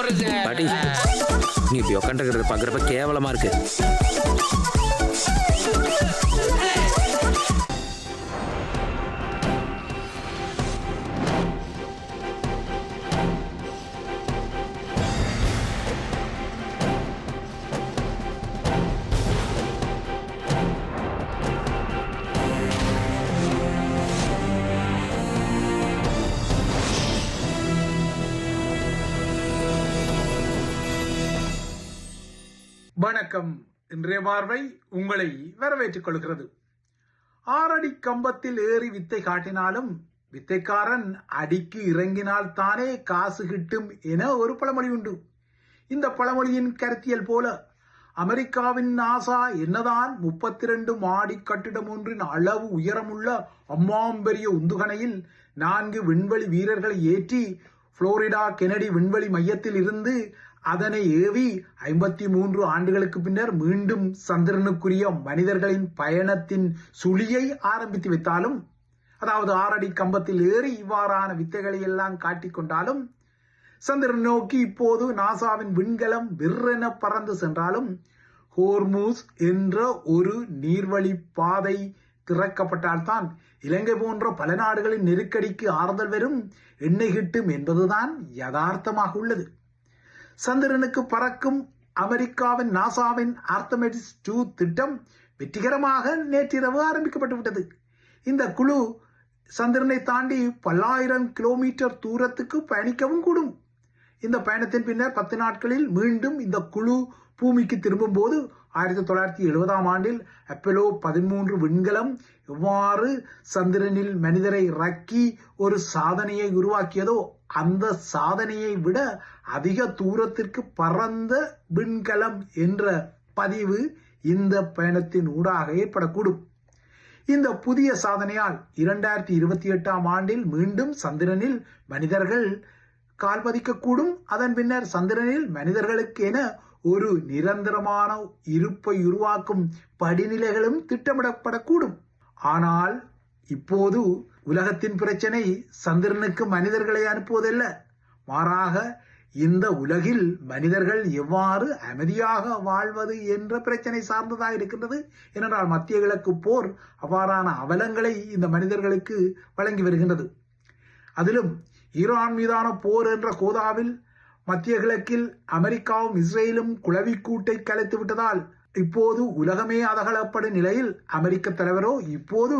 பாட்டி நீ இப்படி உட்காந்துருக்கிறத பாக்குறப்ப கேவலமா இருக்கு. வணக்கம். இன்றைய பார்வை உங்களை வரவேற்றுக் கொள்கிறது. 6 அடி கம்பத்தில் ஏறி வித்தை காட்டினாலும் வித்தைக்காரன் அடிக்கு இறங்கினால் தானே காசு கிட்டும் என ஒரு பழமொழி உண்டு. இந்த பழமொழியின் கருத்தியல் போல அமெரிக்காவின் நாசா என்னதான் 32 மாடி கட்டிடம் ஒன்றின் அளவு உயரமுள்ள அம்மாம்பெரிய உந்துகணையில் 4 விண்வெளி வீரர்களை ஏற்றி புளோரிடா கெனடி விண்வெளி மையத்தில் இருந்து அதனை ஏவி 53 ஆண்டுகளுக்கு பின்னர் மீண்டும் சந்திரனுக்குரிய மனிதர்களின் பயணத்தின் சுழியை ஆரம்பித்து வைத்தாலும், அதாவது 6 அடி கம்பத்தில் ஏறி இவ்வாறான வித்தைகளை எல்லாம் காட்டிக்கொண்டாலும், சந்திரன் நோக்கி இப்போது நாசாவின் விண்கலம் விற்றென பறந்து சென்றாலும் ஹோர்மூஸ் என்ற ஒரு நீர்வழி பாதை திறக்கப்பட்டால்தான் இலங்கை போன்ற பல நாடுகளின் நெருக்கடிக்கு ஆறுதல் வரும், எண்ணெய் கிட்டும் என்பதுதான் யதார்த்தமாக உள்ளது. சந்திரனுக்கு பறக்கும் அமெரிக்காவின் நாசாவின் ஆர்த்தமெடிஸ் 2 திட்டம் வெற்றிகரமாக நேற்றிரவு ஆரம்பிக்கப்பட்டு விட்டது. இந்த குழு சந்திரனை தாண்டி பல்லாயிரம் கிலோமீட்டர் தூரத்துக்கு பயணிக்கவும் கூடும். இந்த பயணத்தின் பின்னர் 10 நாட்களில் மீண்டும் இந்த குழு பூமிக்கு திரும்பும் போது 1970ஆம் ஆண்டில் அப்போலோ 13 விண்கலம் எவ்வாறு சந்திரனில் மனிதரை இறக்கி ஒரு சாதனையை உருவாக்கியதோ அந்த சாதனையை விட அதிக தூரத்திற்கு பறந்த விண்கலம் என்ற பதிவு இந்த பயணத்தின் ஊடாக ஏற்படக்கூடும். இந்த புதிய சாதனையால் 2028ஆம் ஆண்டில் மீண்டும் சந்திரனில் மனிதர்கள் கால் பதிக்கக்கூடும். அதன் பின்னர் சந்திரனில் மனிதர்களுக்கு என ஒரு நிரந்தரமான இருப்பை உருவாக்கும் படிநிலைகளும் திட்டமிடப்படக்கூடும். ஆனால் இப்போது உலகத்தின் பிரச்சனை சந்திரனுக்கு மனிதர்களை அனுப்புவதல்ல, மாறாக இந்த உலகில் மனிதர்கள் எவ்வாறு அமைதியாக வாழ்வது என்ற பிரச்சனை சார்ந்ததாக இருக்கின்றது. ஏனென்றால் மத்திய கிழக்கு போர் அவ்வாறான அவலங்களை இந்த மனிதர்களுக்கு வழங்கி வருகின்றது. அதிலும் ஈரான் மீதான போர் என்ற கோதாவில் மத்திய கிழக்கில் அமெரிக்காவும் இஸ்ரேலும் குளவிக்கூட்டை கலைத்து விட்டதால் இப்போது உலகமே அதகலப்படும் நிலையில் அமெரிக்க தலைவரோ இப்போது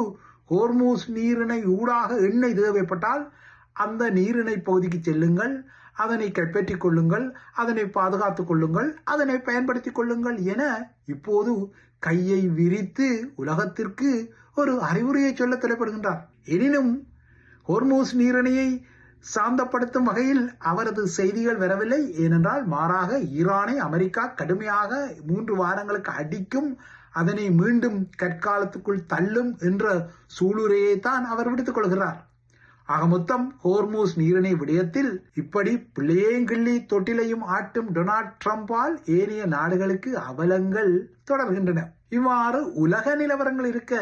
ஹோர்மூஸ் நீரிணை ஊடாக எண்ணெய் தேவைப்பட்டால் அந்த நீரிணை பகுதிக்கு செல்லுங்கள், அதனை கைப்பற்றிக் கொள்ளுங்கள், அதனை பாதுகாத்துக் கொள்ளுங்கள், அதனை பயன்படுத்திக் கொள்ளுங்கள் என இப்போது கையை விரித்து உலகத்திற்கு ஒரு அறிவுரையை சொல்ல தலைப்படுகின்றார். எனினும் ஹோர்மூஸ் நீரிணையை சாந்தப்படுத்தும் வகையில் அவரது செய்திகள் வரவில்லை. ஏனென்றால் மாறாக ஈரானை அமெரிக்கா கடுமையாக 3 வாரங்களுக்கு அடிக்கும், அதனை மீண்டும் கற்காலத்துக்குள் தள்ளும் என்ற சூளுரையை தான் அவர் விடுத்துக் கொள்கிறார். ஆக மொத்தம் ஹோர்மூஸ் நீரிணை விடயத்தில் இப்படி பிள்ளையையும் கிள்ளி தொட்டிலையும் ஆட்டும் டொனால்ட் ட்ரம்பால் ஏனைய நாடுகளுக்கு அவலங்கள் தொடர்கின்றன. இவ்வாறு உலக நிலவரங்கள் இருக்க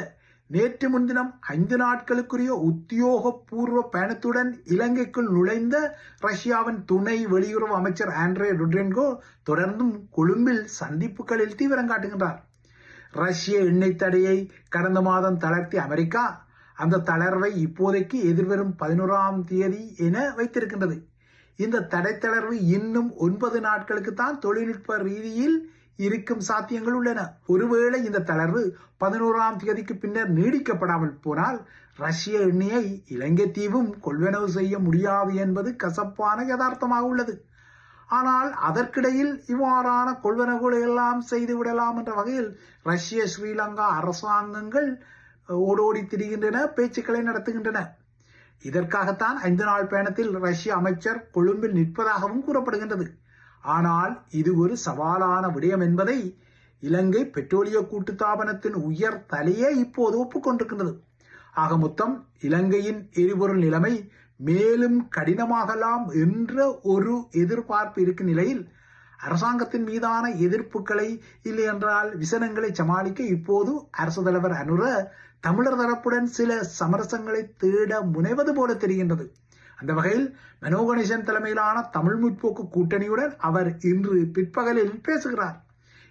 நேற்று முன்தினம் 5 நாட்களுக்குரிய உத்தியோகபூர்வ பயணத்துடன் இலங்கைக்குள் நுழைந்த ரஷ்யாவின் துணை வெளியுறவு அமைச்சர் ஆண்ட்ரே ருடென்கோ தொடர்ந்தும் கொழும்பில் சந்திப்புகளில் தீவிரம் காட்டுகின்றார். ரஷ்ய எண்ணெய் தடையை கடந்த மாதம் தளர்த்திய அமெரிக்கா அந்த தளர்வை இப்போதைக்கு எதிர்வரும் 11ஆம் தேதி என வைத்திருக்கின்றது. இந்த தடை தளர்வு இன்னும் 9 நாட்களுக்கு தான் தொழில்நுட்ப ரீதியில் இருக்கும் சாத்தியங்கள் உள்ளன. ஒருவேளை இந்த தளர்வு 11ஆம் தேதிக்கு பின்னர் நீடிக்கப்படாமல் போனால் ரஷ்ய எண்ணெயை இலங்கை தீவும் கொள்வனவு செய்ய முடியாது என்பது கசப்பான யதார்த்தமாக உள்ளது. ஆனால் அதற்கிடையில் இவ்வாறான கொள்வனவுகளை எல்லாம் செய்து விடலாம் என்ற வகையில் ரஷ்ய ஸ்ரீலங்கா அரசாங்கங்கள் ஓடோடி திரிகின்றன, பேச்சுக்களை நடத்துகின்றன. இதற்காகத்தான் 5 நாள் பயணத்தில் ரஷ்ய அமைச்சர் கொழும்பில் நிற்பதாகவும் கூறப்படுகின்றது. ஆனால் இது ஒரு சவாலான விடயம் என்பதை இலங்கை பெட்ரோலிய கூட்டுத்தாபனத்தின் உயர் தலையே இப்போது ஒப்புக்கொண்டிருக்கின்றது. ஆக மொத்தம் இலங்கையின் எரிபொருள் நிலைமை மேலும் கடினமாகலாம் என்ற ஒரு எதிர்பார்ப்பு இருக்கும் நிலையில் அரசாங்கத்தின் மீதான எதிர்ப்புகளை இல்லை என்றால் விசனங்களை சமாளிக்க இப்போது அரசு தலைவர் அனுர தமிழர் தரப்புடன் சில சமரசங்களை தேட முனைவது போல தெரிகின்றது. அந்த வகையில் மனோ கணேசன் தலைமையிலான தமிழ் முற்போக்கு கூட்டணியுடன் அவர் இன்று பிற்பகலில் பேசுகிறார்.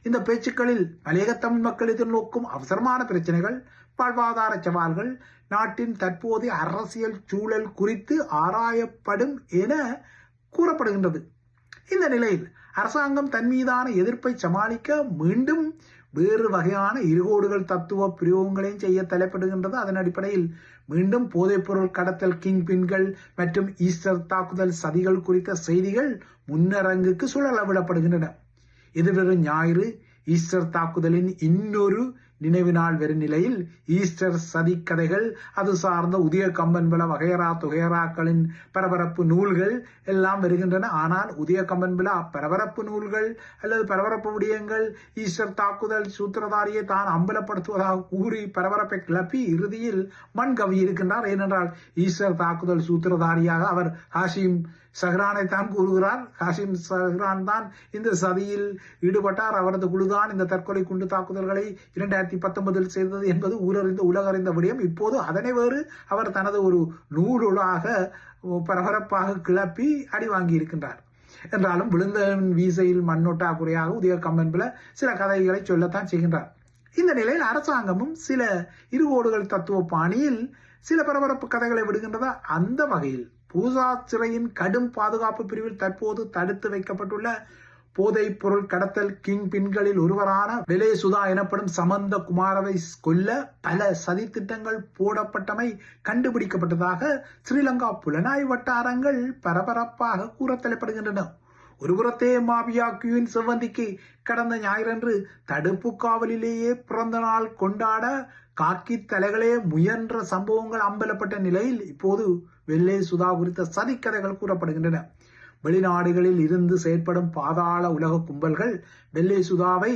இந்த பேச்சுக்களில் மலையக தமிழ் மக்கள் எதிர்நோக்கும் அவசரமான பிரச்சனைகள், வாழ்வாதார சவால்கள், நாட்டின் தற்போதைய அரசியல் சூழல் குறித்து ஆராயப்படும் என கூறப்படுகின்றது. இந்த நிலையில் அரசாங்கம் தன் மீதான எதிர்ப்பை சமாளிக்க மீண்டும் வேறு வகையான இருகோடுகள் தத்துவ பிரயோகங்களையும் செய்ய தலைப்படுகின்றது. அதன் அடிப்படையில் மீண்டும் போதைப்பொருள் கடத்தல் கிங் பின்கள் மற்றும் ஈஸ்டர் தாக்குதல் சதிகள் குறித்த செய்திகள் முன்னரங்குக்கு சுழல விடப்படுகின்றன. எதிர்வரும் ஞாயிறு ஈஸ்டர் தாக்குதலின் இன்னொரு நினைவு நாள் வரும் நிலையில் ஈஸ்டர் சதி கதைகள், அது சார்ந்த உதய கம்பன்பல வகையரா தொகையராக்களின் பரபரப்பு நூல்கள் எல்லாம் வருகின்றன. ஆனால் உதய கம்பன்பல பரபரப்பு நூல்கள் அல்லது பரபரப்பு விடயங்கள் ஈஸ்டர் தாக்குதல் சூத்திரதாரியை தான் அம்பலப்படுத்துவதாக கூறி பரபரப்பை கிளப்பி இறுதியில் மண் கவி இருக்கின்றார். ஏனென்றால் ஈஸ்டர் தாக்குதல் சூத்திரதாரியாக அவர் ஹாஷிம் சஹ்ரானை தான் கூறுகிறார். ஹாஷிம் சஹ்ரான் தான் இந்த சதியில் ஈடுபட்டார், அவரது குழுதான் இந்த தற்கொலை குண்டு தாக்குதல்களை 2019 செய்தது என்பது உலகறிந்த விடயம். இப்போது அதனை வேறு அவர் தனது ஒரு நூலாக பரபரப்பாக கிளப்பி அடி வாங்கி இருக்கின்றார். என்றாலும் விழுந்த வீசையில் மண்ணொட்டா குறையாக உதய கம்பன்பல சில கதைகளை சொல்லத்தான் செய்கின்றார். இந்த நிலையில் அரசாங்கமும் சில இருகோடுகள் தத்துவ பாணியில் சில பரபரப்பு கதைகளை விடுகின்றதா. அந்த வகையில் பூசா சிறையின் கடும் பாதுகாப்பு பிரிவில் தற்போது தடுத்து வைக்கப்பட்டுள்ள போதைப் பொருள் கடத்தல் கிங் பின்களில் ஒருவரான வெலே சுதா எனப்படும் சமந்த குமாரவை கொல்ல பல சதி திட்டங்கள் போடப்பட்டமை கண்டுபிடிக்கப்பட்டதாக ஸ்ரீலங்கா புலனாய்வு வட்டாரங்கள் பரபரப்பாக கூற தலைப்படுகின்றன. ஒருபுறத்தே மாபியா கியூன் செவ்வந்திக்கு கடந்த ஞாயிறன்று தடுப்பு காவலிலேயே பிறந்த நாள் கொண்டாட காக்கி தலைகளே முயன்ற சம்பவங்கள் அம்பலப்பட்ட நிலையில் இப்போது வெள்ளை சுதா குறித்த சதிக்கதைகள் கூறப்படுகின்றன. வெளிநாடுகளில் இருந்து செயற்படும் பாதாள உலக கும்பல்கள் வெள்ளை சுதாவை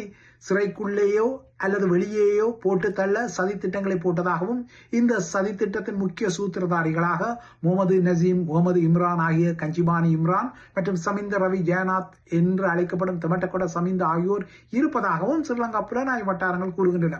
சிறைக்குள்ளேயோ அல்லது வெளியேயோ போட்டு தள்ள சதி திட்டங்களை போட்டதாகவும், இந்த சதி திட்டத்தின் முக்கிய சூத்திரதாரிகளாக முகமது நசீம், முகமது இம்ரான் ஆகிய கஞ்சிபானி இம்ரான் மற்றும் சமிந்த ரவி ஜெயநாத் என்று அழைக்கப்படும் தெமட்டகொட சமிந்த ஆகியோர் இருப்பதாகவும் ஸ்ரீலங்கா புலனாய்வு வட்டாரங்கள் கூறுகின்றன.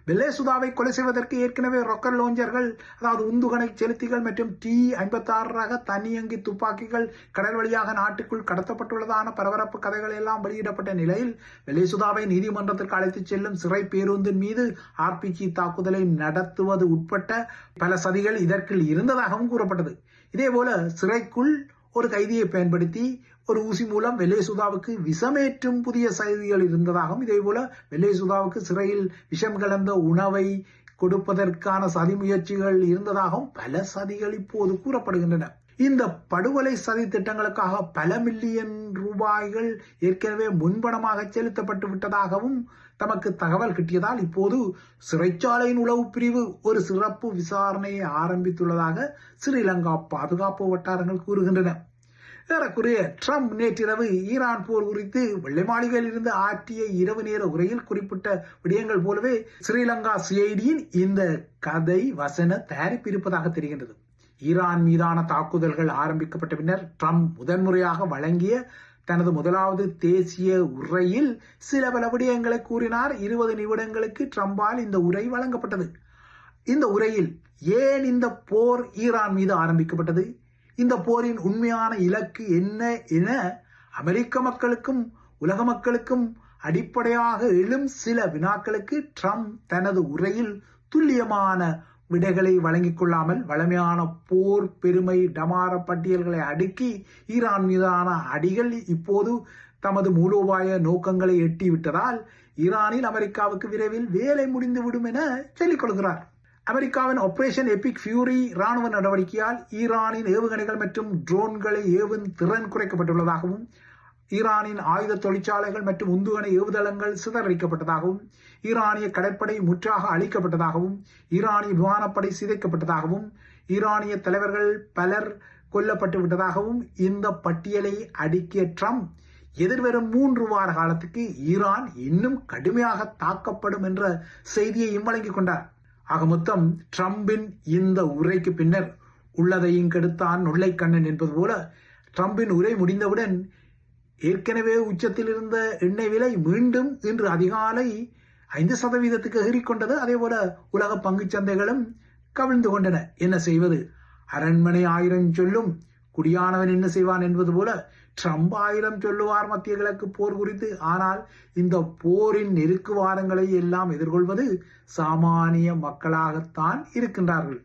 வெள்ளை சுதாவை கொலை செய்வதற்கு ஏற்கனவே ரொக்கர் லோஞ்சர்கள், அதாவது உந்துகணை செலுத்திகள் மற்றும் T-56 ரக தனியங்கி துப்பாக்கிகள் கடல் வழியாக நாட்டுக்குள் கடத்தப்பட்டுள்ளதான பரபரப்பு கதைகள் எல்லாம் வெளியிடப்பட்ட நிலையில் வெள்ளை சுதாவை நீதிமன்றத்திற்கு அழைத்துச் செல்லும் சிறை பேருந்தின் மீது RPG தாக்குதலை நடத்துவது உட்பட்ட பல சதிகள் இதற்குள் இருந்ததாகவும் கூறப்பட்டது. இதேபோல சிறைக்குள் ஒரு கைதியை பயன்படுத்தி ஒரு ஊசி மூலம் வெள்ளை சுதாவுக்கு விஷமேற்றும் புதிய செய்திகள் இருந்ததாகவும், இதே போல வெள்ளை சுதாவுக்கு சிறையில் விஷம் கலந்த உணவை கொடுப்பதற்கான சதி முயற்சிகள் இருந்ததாகவும் பல சதிகள் இப்போது கூறப்படுகின்றன. இந்த படுகொலை சதி திட்டங்களுக்காக பல மில்லியன் ரூபாய்கள் ஏற்கனவே முன்பணமாக செலுத்தப்பட்டு விட்டதாகவும் தமக்கு தகவல் கிட்டியதால் இப்போது சிறைச்சாலையின் உளவு பிரிவு ஒரு சிறப்பு விசாரணையை ஆரம்பித்துள்ளதாக ஸ்ரீலங்கா பாதுகாப்பு வட்டாரங்கள் கூறுகின்றன. ஏறக்குறைய ட்ரம்ப் நேற்றிரவு ஈரான் போர் குறித்து வெள்ளை மாளிகையில் இருந்து ஆற்றிய இரவு நேர உரையில் குறிப்பிட்ட விடயங்கள் போலவே ஸ்ரீலங்கா CIDயின் இந்த கதை வசன தயாரிப்பு இருப்பதாக தெரிகின்றது. ஈரான் மீதான தாக்குதல்கள் ஆரம்பிக்கப்பட்ட பின்னர் ட்ரம்ப் முதன்முறையாக வழங்கிய தனது முதலாவது தேசிய உரையில் சில பல விடயங்களை கூறினார். 20 நிமிடங்களுக்கு ட்ரம்பால் இந்த உரை வழங்கப்பட்டது. இந்த உரையில் ஏன் இந்த போர் ஈரான் மீது ஆரம்பிக்கப்பட்டது, இந்த போரின் உண்மையான இலக்கு என்ன என அமெரிக்க மக்களுக்கும் உலக மக்களுக்கும் அடிப்படையாக எழும் சில வினாக்களுக்கு ட்ரம்ப் தனது உரையில் துல்லியமான விடைகளை வழங்கிக் கொள்ளாமல் வலிமையான போர் பெருமை டமார பட்டியல்களை அடுக்கி ஈரான் மீதான அடிகள் இப்போது தமது மூலோபாய நோக்கங்களை எட்டிவிட்டதால் ஈரானில் அமெரிக்காவுக்கு விரைவில் வேலை முடிந்துவிடும் என சொல்லிக் கொள்கிறார். அமெரிக்காவின் ஆபரேஷன் எபிக் ஃபியூரி ராணுவ நடவடிக்கையால் ஈரானின் ஏவுகணைகள் மற்றும் ட்ரோன்களை ஏவும் திறன் குறைக்கப்பட்டுள்ளதாகவும், ஈரானின் ஆயுத தொழிற்சாலைகள் மற்றும் உந்துகணை ஏவுதளங்கள் சிதறடிக்கப்பட்டதாகவும், ஈரானிய கடற்படை முற்றாக அழிக்கப்பட்டதாகவும், ஈரானிய விமானப்படை சிதைக்கப்பட்டதாகவும், ஈரானிய தலைவர்கள் பலர் கொல்லப்பட்டு விட்டதாகவும் இந்த பட்டியலை அடுக்கிய ட்ரம்ப் எதிர்வரும் 3 வார காலத்துக்கு ஈரான் இன்னும் கடுமையாக தாக்கப்படும் என்ற செய்தியையும் வழங்கிக் கொண்டார். ஆக மொத்தம் ட்ரம்பின் இந்த உரைக்கு பின்னர் உள்ளதையும் கெடுத்தான் நொல்லைக்கண்ணன் என்பது போல ட்ரம்பின் உரை முடிந்தவுடன் ஏற்கனவே உச்சத்தில் இருந்த எண்ணெய் விலை மீண்டும் இன்று அதிகாலை 5% எகிறிக்கொண்டது. அதே போல உலக பங்குச் சந்தைகளும் கவிழ்ந்து கொண்டன. என்ன செய்வது, அரண்மனை 1000 சொல்லும் குடியானவன் என்ன செய்வான் என்பது போல ட்ரம்ப் 1000 சொல்லுவார் மத்திய கிழக்கு போர் குறித்து. ஆனால் இந்த போரின் நெருக்குவாரங்களை எல்லாம் எதிர்கொள்வது சாமானிய மக்களாகத்தான் இருக்கின்றார்கள்.